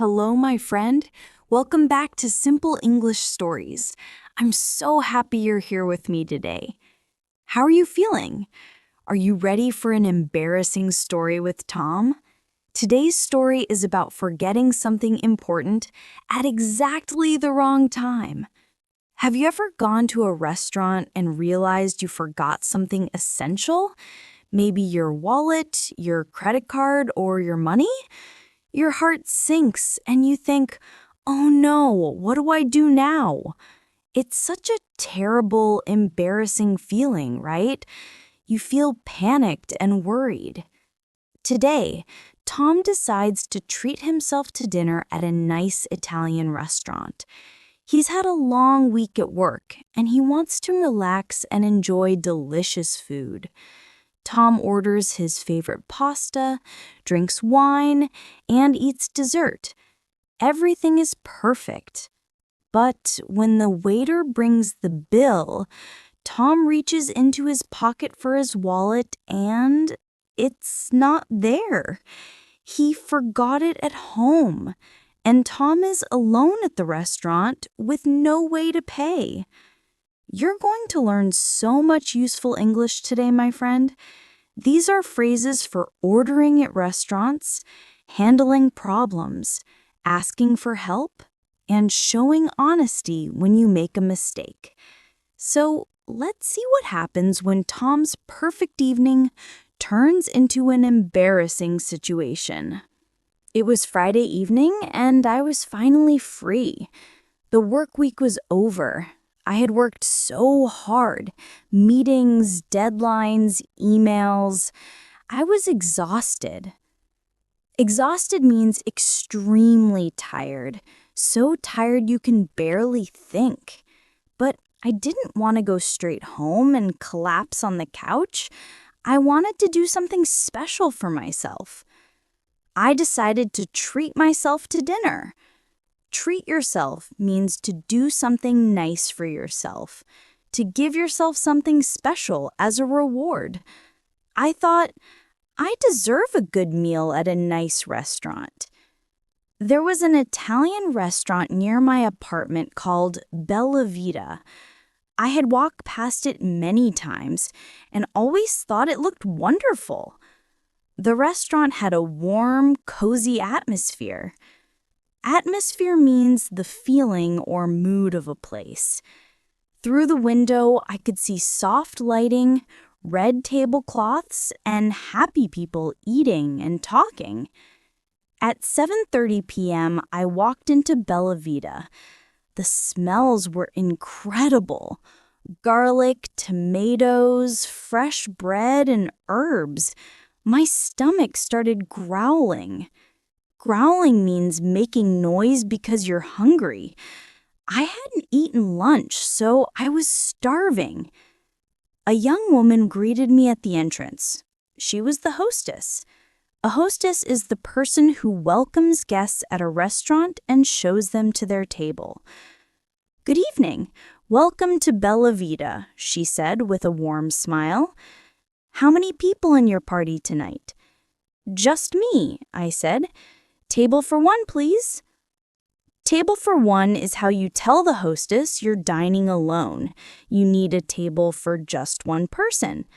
Hello, my friend. Welcome back to Simple English Stories. I'm so happy you're here with me today. How are you feeling? Are you ready for an embarrassing story with Tom? Today's story is about forgetting something important at exactly the wrong time. Have you ever gone to a restaurant and realized you forgot something essential? Maybe your wallet, your credit card, or your money? Your heart sinks and you think, oh no, what do I do now? It's such a terrible, embarrassing feeling, right? You feel panicked and worried. Today, Tom decides to treat himself to dinner at a nice Italian restaurant. He's had a long week at work and he wants to relax and enjoy delicious food. Tom orders his favorite pasta, drinks wine, and eats dessert. Everything is perfect. But when the waiter brings the bill, Tom reaches into his pocket for his wallet and it's not there. He forgot it at home, and Tom is alone at the restaurant with no way to pay. You're going to learn so much useful English today, my friend. These are phrases for ordering at restaurants, handling problems, asking for help, and showing honesty when you make a mistake. So let's see what happens when Tom's perfect evening turns into an embarrassing situation. It was Friday evening, and I was finally free. The work week was over. I had worked so hard. Meetings, deadlines, emails. I was exhausted. Exhausted means extremely tired. So tired you can barely think. But I didn't want to go straight home and collapse on the couch. I wanted to do something special for myself. I decided to treat myself to dinner. Treat yourself means to do something nice for yourself, to give yourself something special as a reward. I thought, I deserve a good meal at a nice restaurant. There was an Italian restaurant near my apartment called Bella Vita. I had walked past it many times and always thought it looked wonderful. The restaurant had a warm, cozy atmosphere. Atmosphere means the feeling or mood of a place. Through the window, I could see soft lighting, red tablecloths, and happy people eating and talking. At 7:30 p.m., I walked into Bella Vita. The smells were incredible. Garlic, tomatoes, fresh bread, and herbs. My stomach started growling. Growling means making noise because you're hungry. I hadn't eaten lunch, so I was starving. A young woman greeted me at the entrance. She was the hostess. A hostess is the person who welcomes guests at a restaurant and shows them to their table. "Good evening. Welcome to Bella Vita," she said with a warm smile. "How many people in your party tonight?" "Just me," I said. "Table for one, please." Table for one is how you tell the hostess you're dining alone. You need a table for just one person.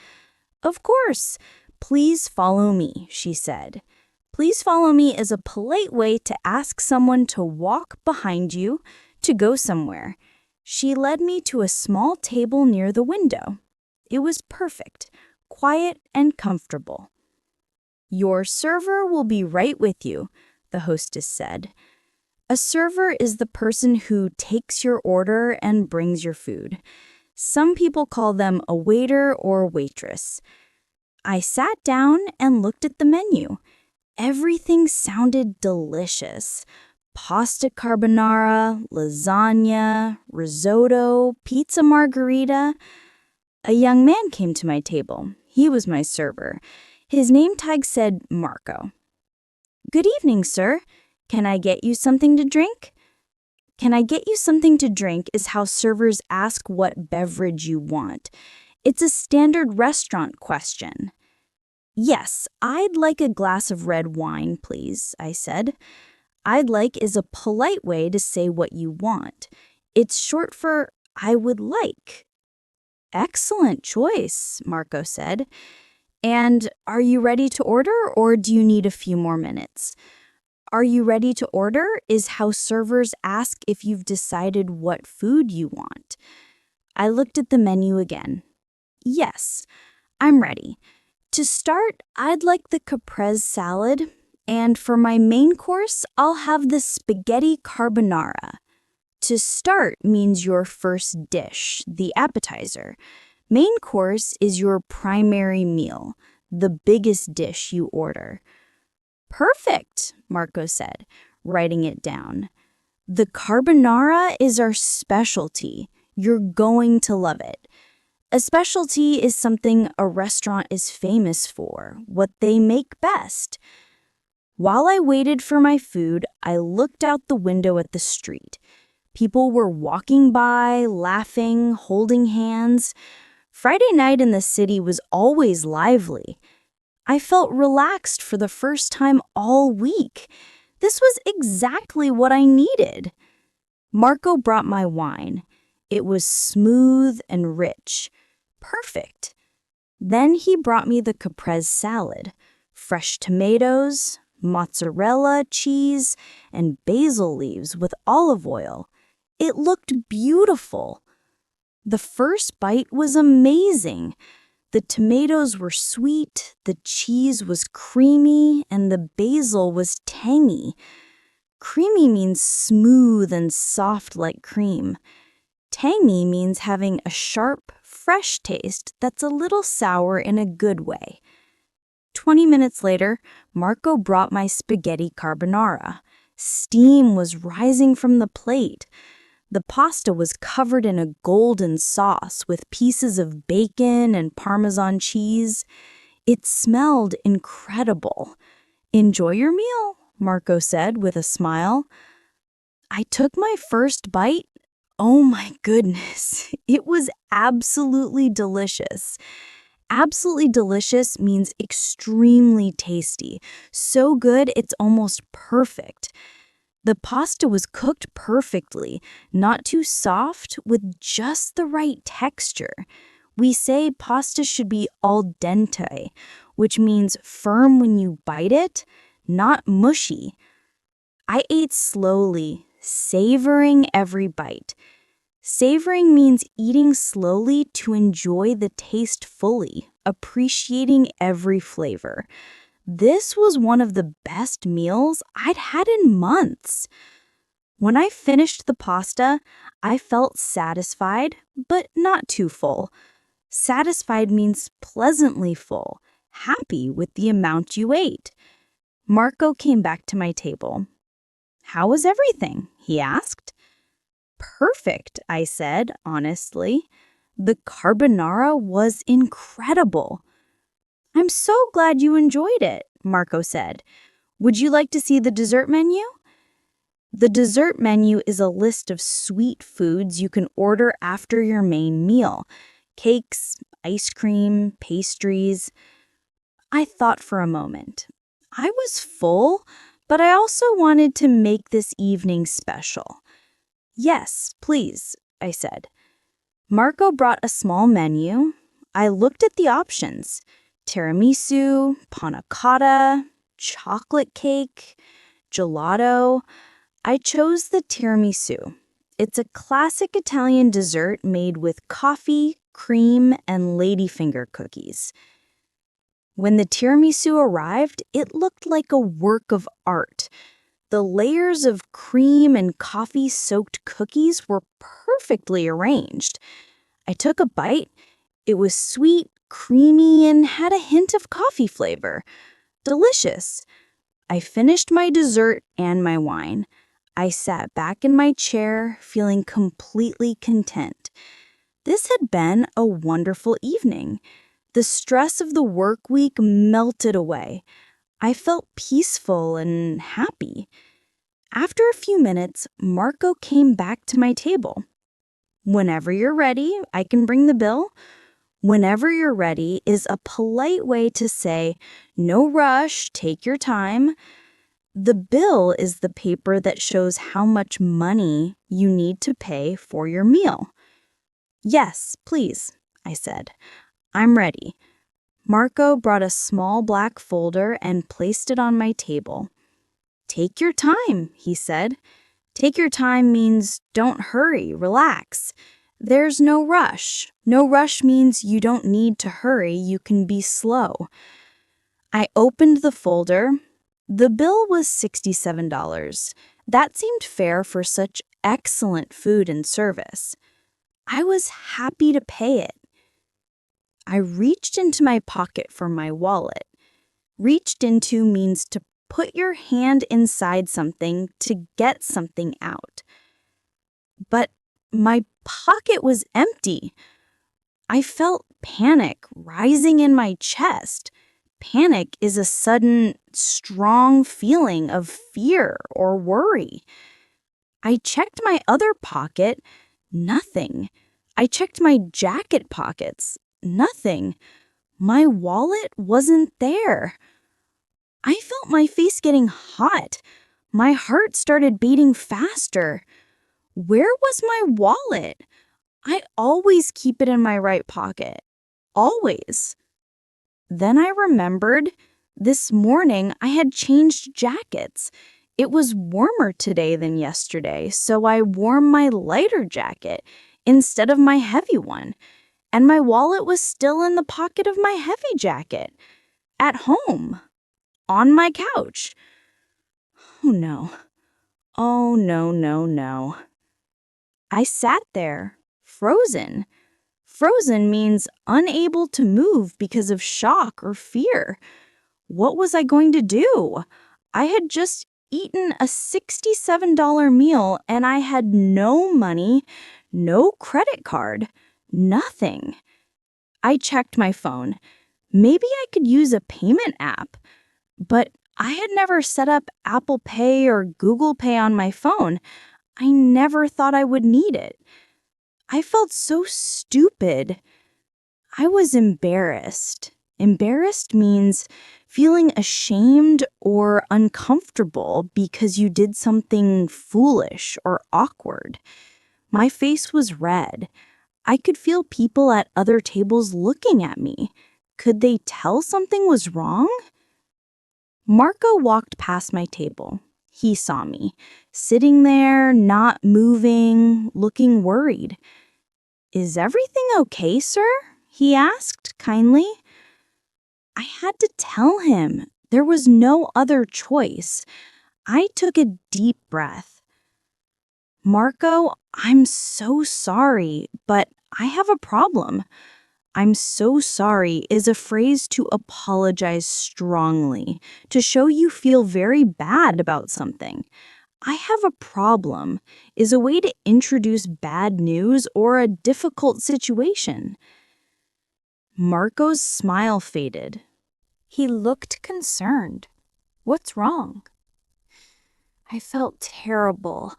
"Of course. Please follow me," she said. "Please follow me" is a polite way to ask someone to walk behind you to go somewhere. She led me to a small table near the window. It was perfect, quiet and comfortable. "Your server will be right with you," the hostess said. A server is the person who takes your order and brings your food. Some people call them a waiter or waitress. I sat down and looked at the menu. Everything sounded delicious. Pasta carbonara, lasagna, risotto, pizza margherita. A young man came to my table. He was my server. His name tag said Marco. "Good evening, sir. Can I get you something to drink?" "Can I get you something to drink" is how servers ask what beverage you want. It's a standard restaurant question. "Yes, I'd like a glass of red wine, please," I said. I'd like is a polite way to say what you want. It's short for I would like. Excellent choice, Marco said. And are you ready to order or do you need a few more minutes? Are you ready to order is how servers ask if you've decided what food you want. I looked at the menu again. Yes, I'm ready. To start, I'd like the caprese salad, and for my main course, I'll have the spaghetti carbonara. To start means your first dish, the appetizer. Main course is your primary meal, the biggest dish you order. Perfect, Marco said, writing it down. The carbonara is our specialty. You're going to love it. A specialty is something a restaurant is famous for, what they make best. While I waited for my food, I looked out the window at the street. People were walking by, laughing, holding hands. Friday night in the city was always lively. I felt relaxed for the first time all week. This was exactly what I needed. Marco brought my wine. It was smooth and rich. Perfect. Then he brought me the caprese salad, fresh tomatoes, mozzarella cheese, and basil leaves with olive oil. It looked beautiful. The first bite was amazing. The tomatoes were sweet, the cheese was creamy, and the basil was tangy. Creamy means smooth and soft like cream. Tangy means having a sharp, fresh taste that's a little sour in a good way. 20 minutes later, Marco brought my spaghetti carbonara. Steam was rising from the plate. The pasta was covered in a golden sauce with pieces of bacon and Parmesan cheese. It smelled incredible. Enjoy your meal, Marco said with a smile. I took my first bite. Oh my goodness, it was absolutely delicious. Absolutely delicious means extremely tasty. So good, it's almost perfect. The pasta was cooked perfectly, not too soft, with just the right texture. We say pasta should be al dente, which means firm when you bite it, not mushy. I ate slowly, savoring every bite. Savoring means eating slowly to enjoy the taste fully, appreciating every flavor. This was one of the best meals I'd had in months. When I finished the pasta, I felt satisfied, but not too full. Satisfied means pleasantly full, happy with the amount you ate. Marco came back to my table. "How was everything?" he asked. "Perfect," I said, honestly. The carbonara was incredible. "I'm so glad you enjoyed it," Marco said. "Would you like to see the dessert menu?" The dessert menu is a list of sweet foods you can order after your main meal. Cakes, ice cream, pastries. I thought for a moment. I was full, but I also wanted to make this evening special. "Yes, please," I said. Marco brought a small menu. I looked at the options. Tiramisu, panna cotta, chocolate cake, gelato. I chose the tiramisu. It's a classic Italian dessert made with coffee, cream, and ladyfinger cookies. When the tiramisu arrived, it looked like a work of art. The layers of cream and coffee-soaked cookies were perfectly arranged. I took a bite. It was sweet, creamy, and had a hint of coffee flavor. Delicious. I finished my dessert and my wine. I sat back in my chair, feeling completely content. This had been a wonderful evening. The stress of the work week melted away. I felt peaceful and happy. After a few minutes, Marco came back to my table. "Whenever you're ready, I can bring the bill." Whenever you're ready is a polite way to say, "No rush, take your time." The bill is the paper that shows how much money you need to pay for your meal. Yes, please, I said. I'm ready. Marco brought a small black folder and placed it on my table. Take your time, he said. Take your time means don't hurry, relax. There's no rush. No rush means you don't need to hurry, you can be slow. I opened the folder. The bill was $67. That seemed fair for such excellent food and service. I was happy to pay it. I reached into my pocket for my wallet. Reached into means to put your hand inside something to get something out. But my pocket was empty. I felt panic rising in my chest. Panic is a sudden, strong feeling of fear or worry. I checked my other pocket. Nothing. I checked my jacket pockets. Nothing. My wallet wasn't there. I felt my face getting hot. My heart started beating faster. Where was my wallet? I always keep it in my right pocket. Always. Then I remembered this morning I had changed jackets. It was warmer today than yesterday, so I wore my lighter jacket instead of my heavy one. And my wallet was still in the pocket of my heavy jacket. At home. On my couch. Oh no. Oh no, no, no. I sat there, frozen. Frozen means unable to move because of shock or fear. What was I going to do? I had just eaten a $67 meal and I had no money, no credit card, nothing. I checked my phone. Maybe I could use a payment app, but I had never set up Apple Pay or Google Pay on my phone. I never thought I would need it. I felt so stupid. I was embarrassed. Embarrassed means feeling ashamed or uncomfortable because you did something foolish or awkward. My face was red. I could feel people at other tables looking at me. Could they tell something was wrong? Marco walked past my table. He saw me, sitting there, not moving, looking worried. Is everything okay, sir? He asked kindly. I had to tell him. There was no other choice. I took a deep breath. Marco, I'm so sorry, but I have a problem. I'm so sorry is a phrase to apologize strongly, to show you feel very bad about something. I have a problem is a way to introduce bad news or a difficult situation. Marco's smile faded. He looked concerned. What's wrong? I felt terrible.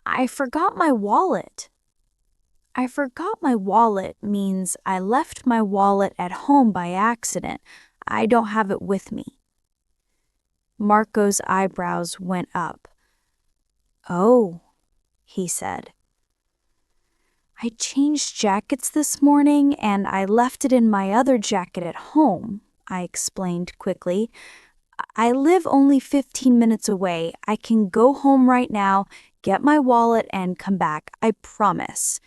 I forgot my wallet. I forgot my wallet means I left my wallet at home by accident. I don't have it with me. Marco's eyebrows went up. Oh, he said. I changed jackets this morning and I left it in my other jacket at home, I explained quickly. I live only 15 minutes away. I can go home right now, get my wallet, and come back. I promise.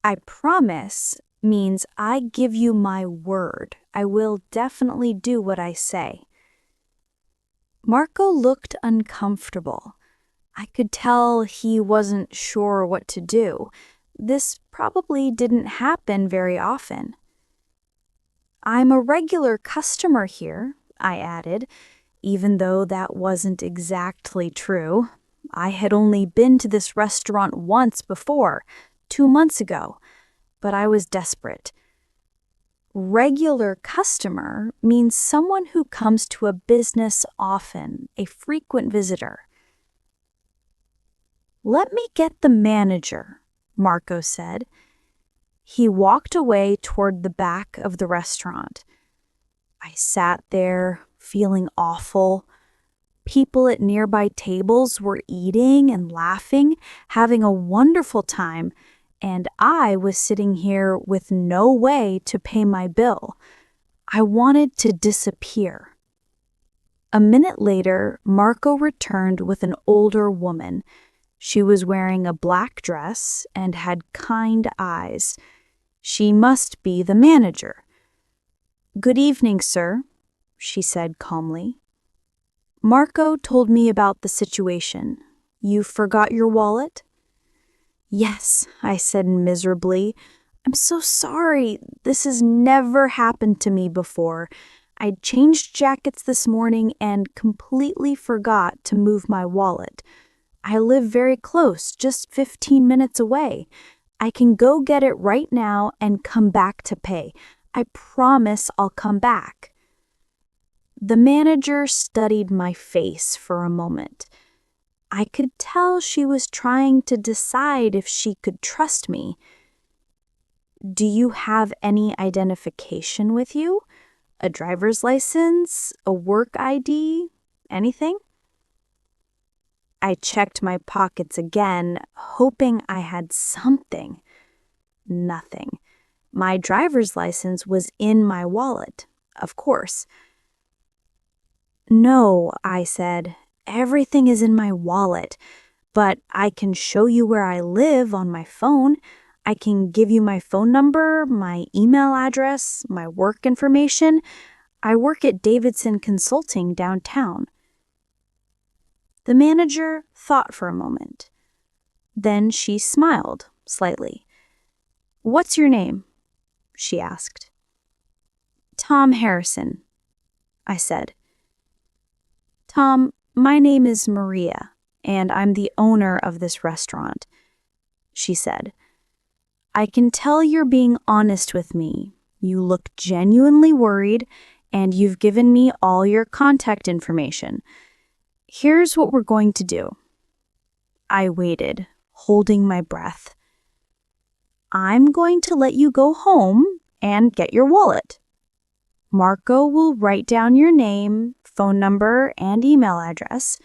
I promise means I give you my word. I will definitely do what I say. Marco looked uncomfortable. I could tell he wasn't sure what to do. This probably didn't happen very often. I'm a regular customer here, I added, even though that wasn't exactly true. I had only been to this restaurant once before, 2 months ago, but I was desperate. Regular customer means someone who comes to a business often, a frequent visitor. Let me get the manager, Marco said. He walked away toward the back of the restaurant. I sat there, feeling awful. People at nearby tables were eating and laughing, having a wonderful time, and I was sitting here with no way to pay my bill. I wanted to disappear. A minute later, Marco returned with an older woman. She was wearing a black dress and had kind eyes. She must be the manager. "Good evening, sir," she said calmly. "Marco told me about the situation. You forgot your wallet?" "Yes," I said miserably. "I'm so sorry. This has never happened to me before. I changed jackets this morning and completely forgot to move my wallet. I live very close, just 15 minutes away. I can go get it right now and come back to pay. I promise I'll come back." The manager studied my face for a moment. I could tell she was trying to decide if she could trust me. "Do you have any identification with you? A driver's license? A work ID? Anything?" I checked my pockets again, hoping I had something. Nothing. My driver's license was in my wallet, of course. "No," I said, "everything is in my wallet, but I can show you where I live on my phone. I can give you my phone number, my email address, my work information. I work at Davidson Consulting downtown." The manager thought for a moment. Then she smiled slightly. "What's your name?" she asked. "Tom Harrison," I said. "Tom, my name is Maria, and I'm the owner of this restaurant," she said. "I can tell you're being honest with me. You look genuinely worried, and you've given me all your contact information. Here's what we're going to do." I waited, holding my breath. "I'm going to let you go home and get your wallet. Marco will write down your name, phone number, and email address.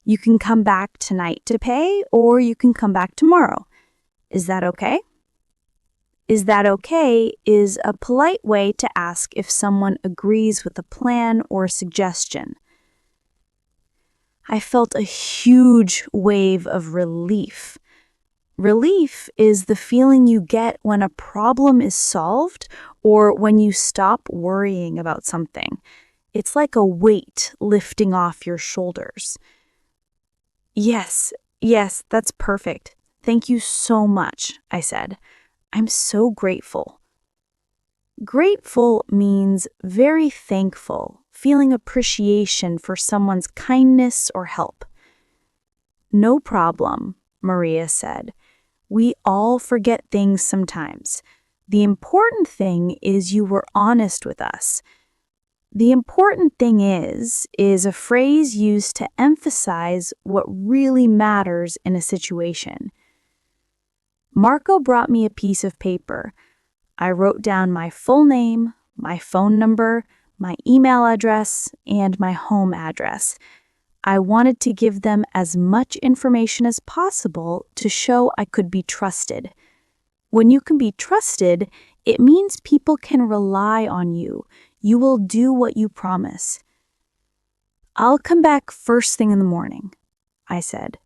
You can come back tonight to pay, or you can come back tomorrow. Is that okay?" "Is that okay" is a polite way to ask if someone agrees with a plan or suggestion. I felt a huge wave of relief. Relief is the feeling you get when a problem is solved or when you stop worrying about something. It's like a weight lifting off your shoulders. Yes, that's perfect. Thank you so much," I said. "I'm so grateful." Grateful means very thankful, feeling appreciation for someone's kindness or help. "No problem," Maria said. "We all forget things sometimes. The important thing is you were honest with us." The important thing is a phrase used to emphasize what really matters in a situation. Marco brought me a piece of paper. I wrote down my full name, my phone number, my email address, and my home address. I wanted to give them as much information as possible to show I could be trusted. When you can be trusted, it means people can rely on you. You will do what you promise. "I'll come back first thing in the morning," I said.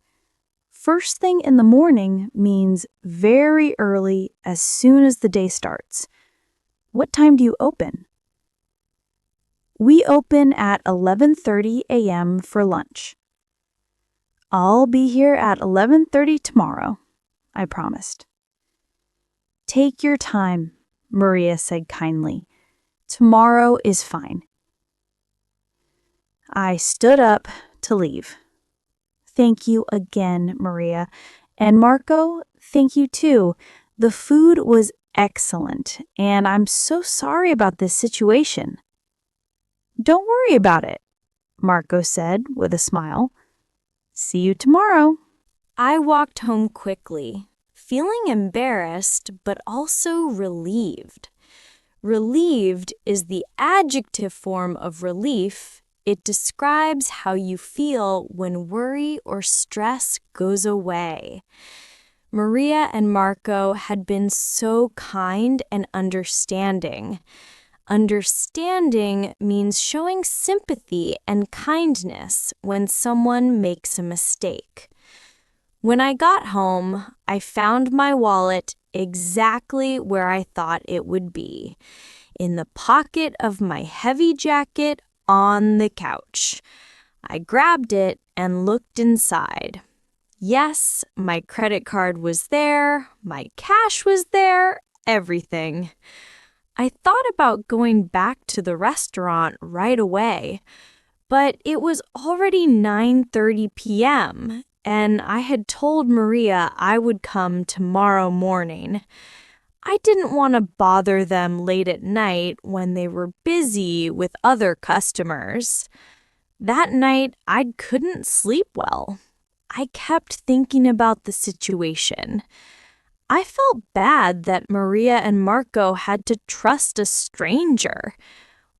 First thing in the morning means very early, as soon as the day starts. What time do you open? "We open at 11:30 a.m. for lunch." "I'll be here at 11:30 tomorrow," I promised. "Take your time," Maria said kindly. "Tomorrow is fine." I stood up to leave. "Thank you again, Maria. And Marco, thank you too. The food was excellent, and I'm so sorry about this situation." "Don't worry about it," Marco said with a smile. "See you tomorrow." I walked home quickly, feeling embarrassed but also relieved. Relieved is the adjective form of relief, It describes how you feel when worry or stress goes away. Maria and Marco had been so kind and understanding. Understanding means showing sympathy and kindness when someone makes a mistake. When I got home, I found my wallet exactly where I thought it would be, in the pocket of my heavy jacket on the couch. I grabbed it and looked inside. Yes, my credit card was there, my cash was there, everything. I thought about going back to the restaurant right away, but it was already 9:30 p.m., and I had told Maria I would come tomorrow morning. I didn't want to bother them late at night when they were busy with other customers. That night, I couldn't sleep well. I kept thinking about the situation. I felt bad that Maria and Marco had to trust a stranger.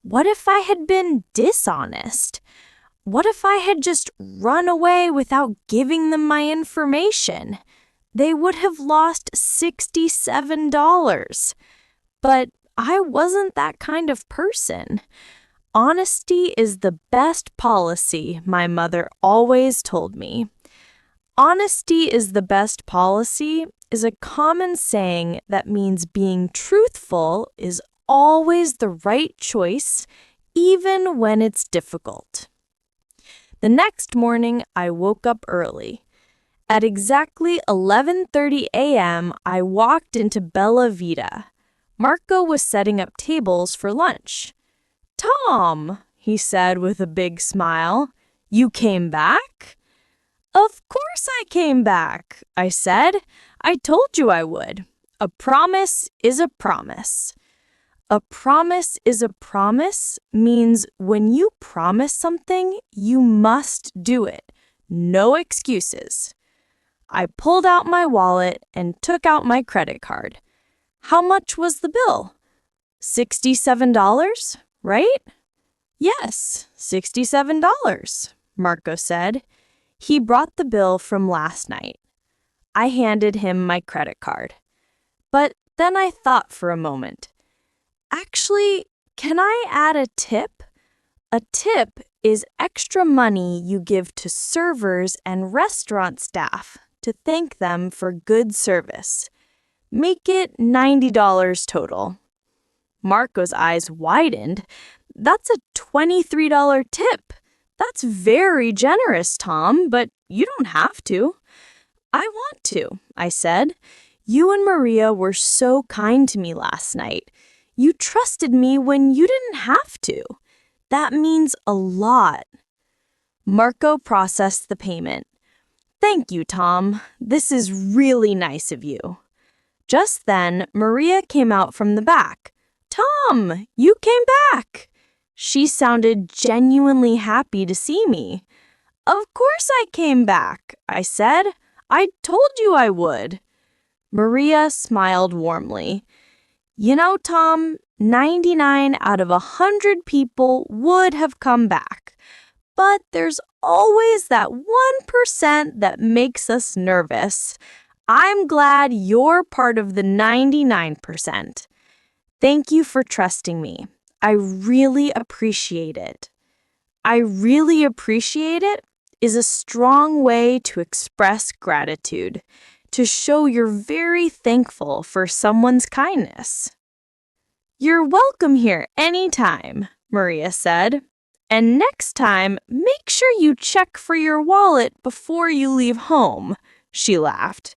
What if I had been dishonest? What if I had just run away without giving them my information? They would have lost $67. But I wasn't that kind of person. Honesty is the best policy, my mother always told me. Honesty is the best policy is a common saying that means being truthful is always the right choice, even when it's difficult. The next morning, I woke up early. At exactly 11:30 a.m., I walked into Bella Vita. Marco was setting up tables for lunch. "Tom," he said with a big smile, "you came back?" "Of course I came back," I said. "I told you I would. A promise is a promise." A promise is a promise means when you promise something, you must do it. No excuses. I pulled out my wallet and took out my credit card. How much was the bill? $67, right? Yes, $67, Marco said. He brought the bill from last night. I handed him my credit card. But then I thought for a moment. Actually, can I add a tip? A tip is extra money you give to servers and restaurant staff to thank them for good service. Make it $90 total. Marco's eyes widened. That's a $23 tip. That's very generous, Tom, but you don't have to. I want to, I said. You and Maria were so kind to me last night. You trusted me when you didn't have to. That means a lot. Marco processed the payment. Thank you, Tom. This is really nice of you. Just then, Maria came out from the back. Tom, you came back. She sounded genuinely happy to see me. Of course I came back, I said. I told you I would. Maria smiled warmly. You know, Tom, 99 out of 100 people would have come back. But there's always that 1% that makes us nervous. I'm glad you're part of the 99%. Thank you for trusting me. I really appreciate it. I really appreciate it is a strong way to express gratitude, to show you're very thankful for someone's kindness. You're welcome here anytime, Maria said. And next time, make sure you check for your wallet before you leave home, she laughed.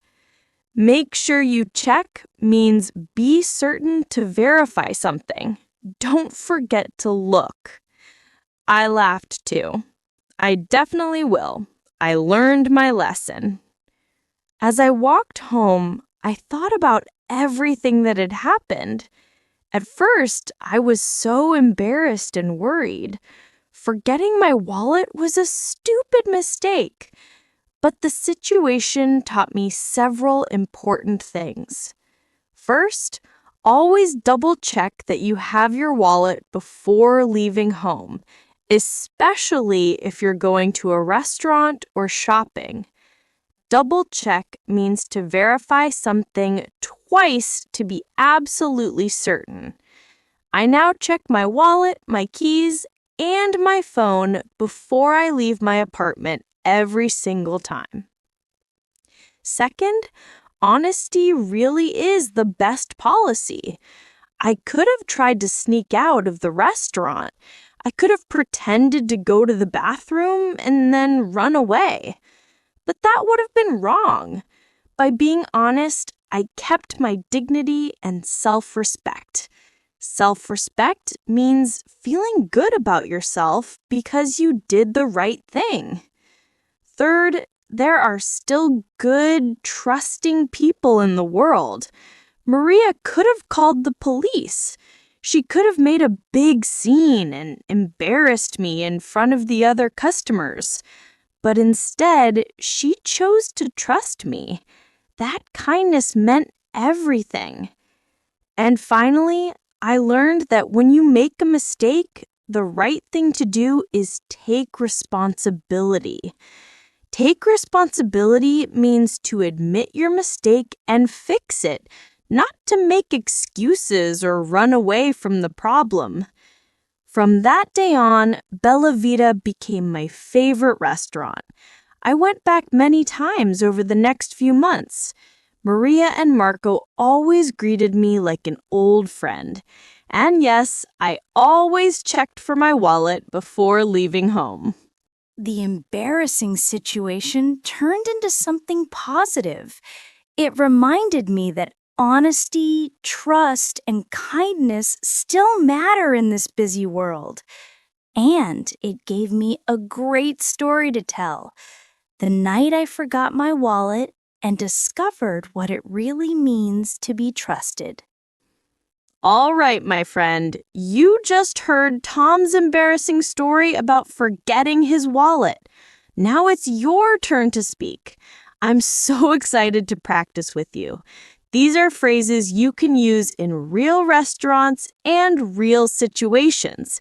Make sure you check means be certain to verify something. Don't forget to look. I laughed too. I definitely will. I learned my lesson. As I walked home, I thought about everything that had happened. At first, I was so embarrassed and worried. Forgetting my wallet was a stupid mistake. But the situation taught me several important things. First, always double-check that you have your wallet before leaving home, especially if you're going to a restaurant or shopping. Double check means to verify something twice to be absolutely certain. I now check my wallet, my keys, and my phone before I leave my apartment every single time. Second, honesty really is the best policy. I could have tried to sneak out of the restaurant. I could have pretended to go to the bathroom and then run away. But that would have been wrong. By being honest, I kept my dignity and self-respect. Self-respect means feeling good about yourself because you did the right thing. Third, there are still good, trusting people in the world. Maria could have called the police. She could have made a big scene and embarrassed me in front of the other customers. But instead, she chose to trust me. That kindness meant everything. And finally, I learned that when you make a mistake, the right thing to do is take responsibility. Take responsibility means to admit your mistake and fix it, not to make excuses or run away from the problem. From that day on, Bella Vita became my favorite restaurant. I went back many times over the next few months. Maria and Marco always greeted me like an old friend. And yes, I always checked for my wallet before leaving home. The embarrassing situation turned into something positive. It reminded me that honesty, trust, and kindness still matter in this busy world. And it gave me a great story to tell. The night I forgot my wallet and discovered what it really means to be trusted. All right, my friend, you just heard Tom's embarrassing story about forgetting his wallet. Now it's your turn to speak. I'm so excited to practice with you. These are phrases you can use in real restaurants and real situations.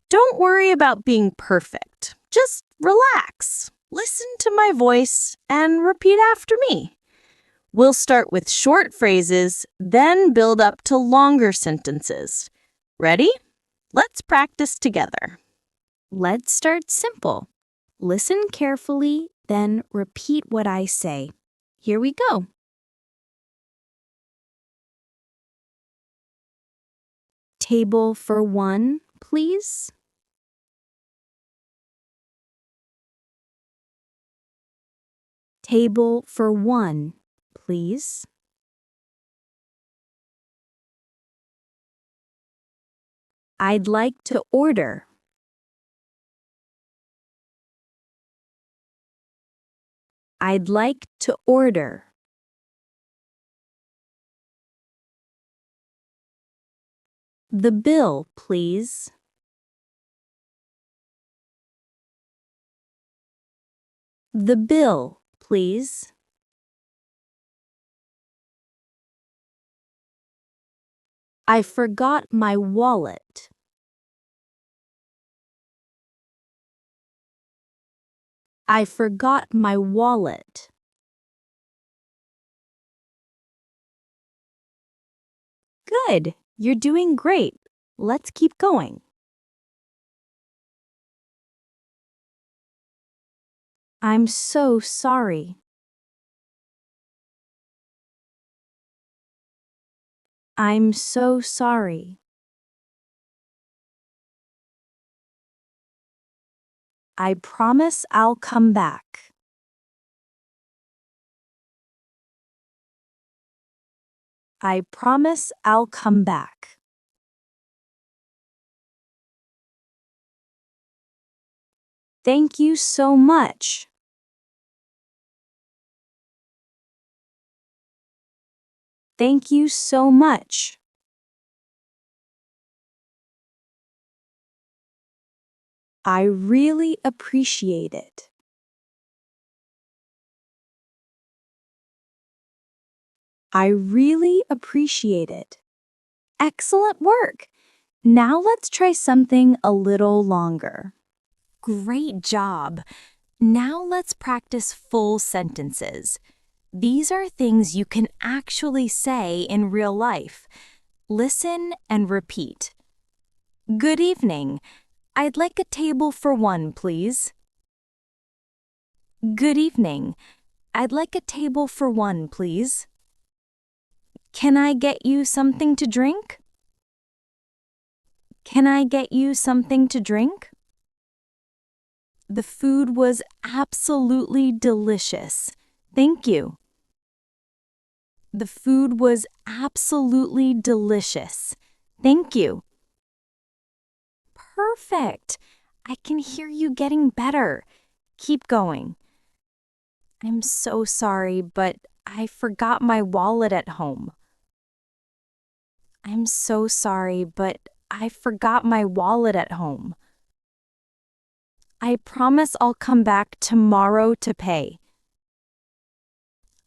Don't worry about being perfect. Just relax, listen to my voice, and repeat after me. We'll start with short phrases, then build up to longer sentences. Ready? Let's practice together. Let's start simple. Listen carefully, then repeat what I say. Here we go. Table for one, please. Table for one, please. I'd like to order. I'd like to order. The bill, please. The bill, please. I forgot my wallet. I forgot my wallet. Good. You're doing great. Let's keep going. I'm so sorry. I'm so sorry. I promise I'll come back. I promise I'll come back. Thank you so much. Thank you so much. I really appreciate it. I really appreciate it. Excellent work. Now let's try something a little longer. Great job. Now let's practice full sentences. These are things you can actually say in real life. Listen and repeat. Good evening. I'd like a table for one, please. Good evening. I'd like a table for one, please. Can I get you something to drink? Can I get you something to drink? The food was absolutely delicious. Thank you. The food was absolutely delicious. Thank you. Perfect. I can hear you getting better. Keep going. I'm so sorry, but I forgot my wallet at home. I'm so sorry, but I forgot my wallet at home. I promise I'll come back tomorrow to pay.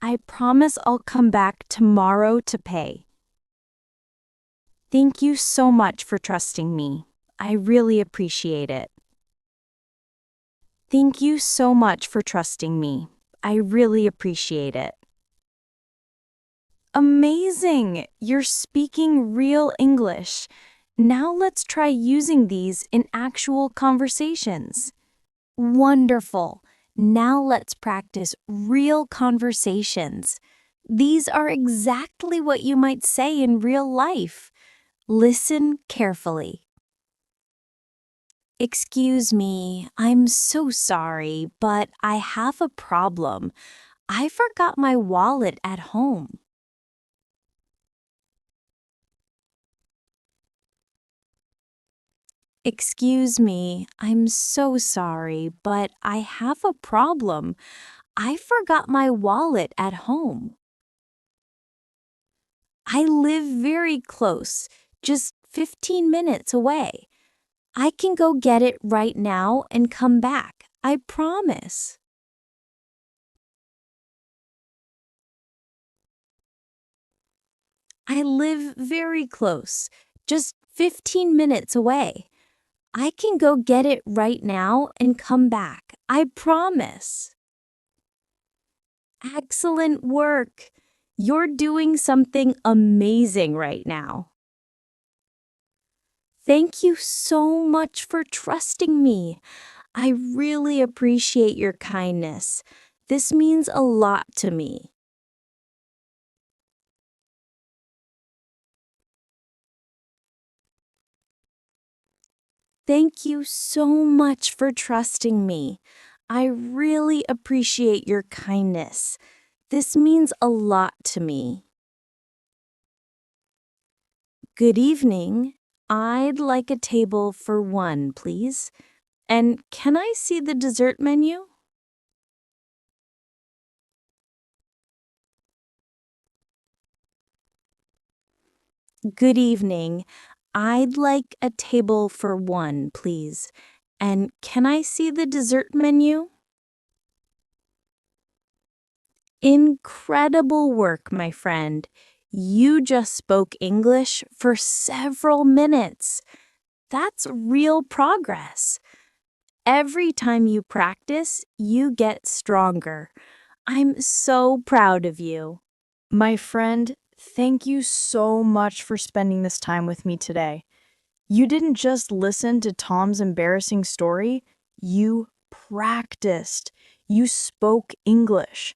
I promise I'll come back tomorrow to pay. Thank you so much for trusting me. I really appreciate it. Thank you so much for trusting me. I really appreciate it. Amazing! You're speaking real English. Now let's try using these in actual conversations. Wonderful! Now let's practice real conversations. These are exactly what you might say in real life. Listen carefully. Excuse me, I'm so sorry, but I have a problem. I forgot my wallet at home. Excuse me, I'm so sorry, but I have a problem. I forgot my wallet at home. I live very close, just 15 minutes away. I can go get it right now and come back, I promise. I live very close, just 15 minutes away. I can go get it right now and come back, I promise. Excellent work! You're doing something amazing right now. Thank you so much for trusting me. I really appreciate your kindness. This means a lot to me. Thank you so much for trusting me. I really appreciate your kindness. This means a lot to me. Good evening. I'd like a table for one, please. And can I see the dessert menu? Good evening. I'd like a table for one, please. And can I see the dessert menu? Incredible work, my friend. You just spoke English for several minutes. That's real progress. Every time you practice, you get stronger. I'm so proud of you. My friend, thank you so much for spending this time with me today. You didn't just listen to Tom's embarrassing story, you practiced. You spoke English.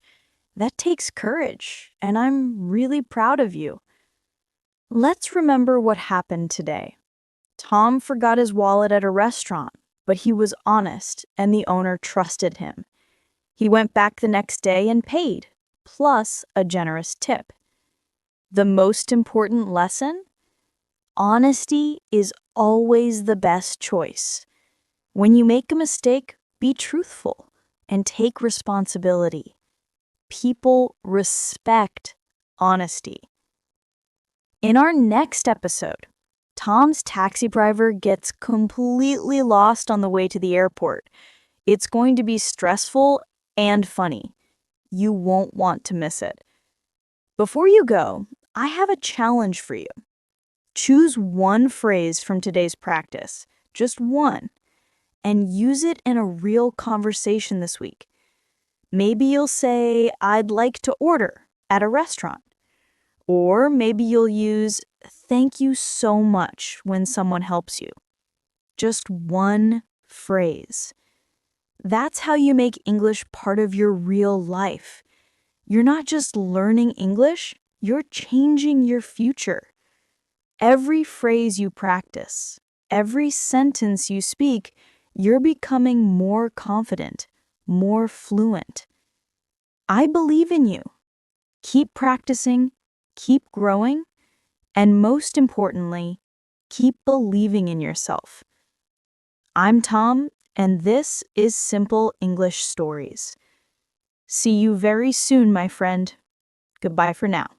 That takes courage, and I'm really proud of you. Let's remember what happened today. Tom forgot his wallet at a restaurant, but he was honest, and the owner trusted him. He went back the next day and paid, plus a generous tip. The most important lesson? Honesty is always the best choice. When you make a mistake, be truthful and take responsibility. People respect honesty. In our next episode, Tom's taxi driver gets completely lost on the way to the airport. It's going to be stressful and funny. You won't want to miss it. Before you go, I have a challenge for you. Choose one phrase from today's practice, just one, and use it in a real conversation this week. Maybe you'll say, "I'd like to order" at a restaurant. Or maybe you'll use "thank you so much" when someone helps you. Just one phrase. That's how you make English part of your real life. You're not just learning English, you're changing your future. Every phrase you practice, every sentence you speak, you're becoming more confident, more fluent. I believe in you. Keep practicing, keep growing, and most importantly, keep believing in yourself. I'm Tom, and this is Simple English Stories. See you very soon, my friend. Goodbye for now.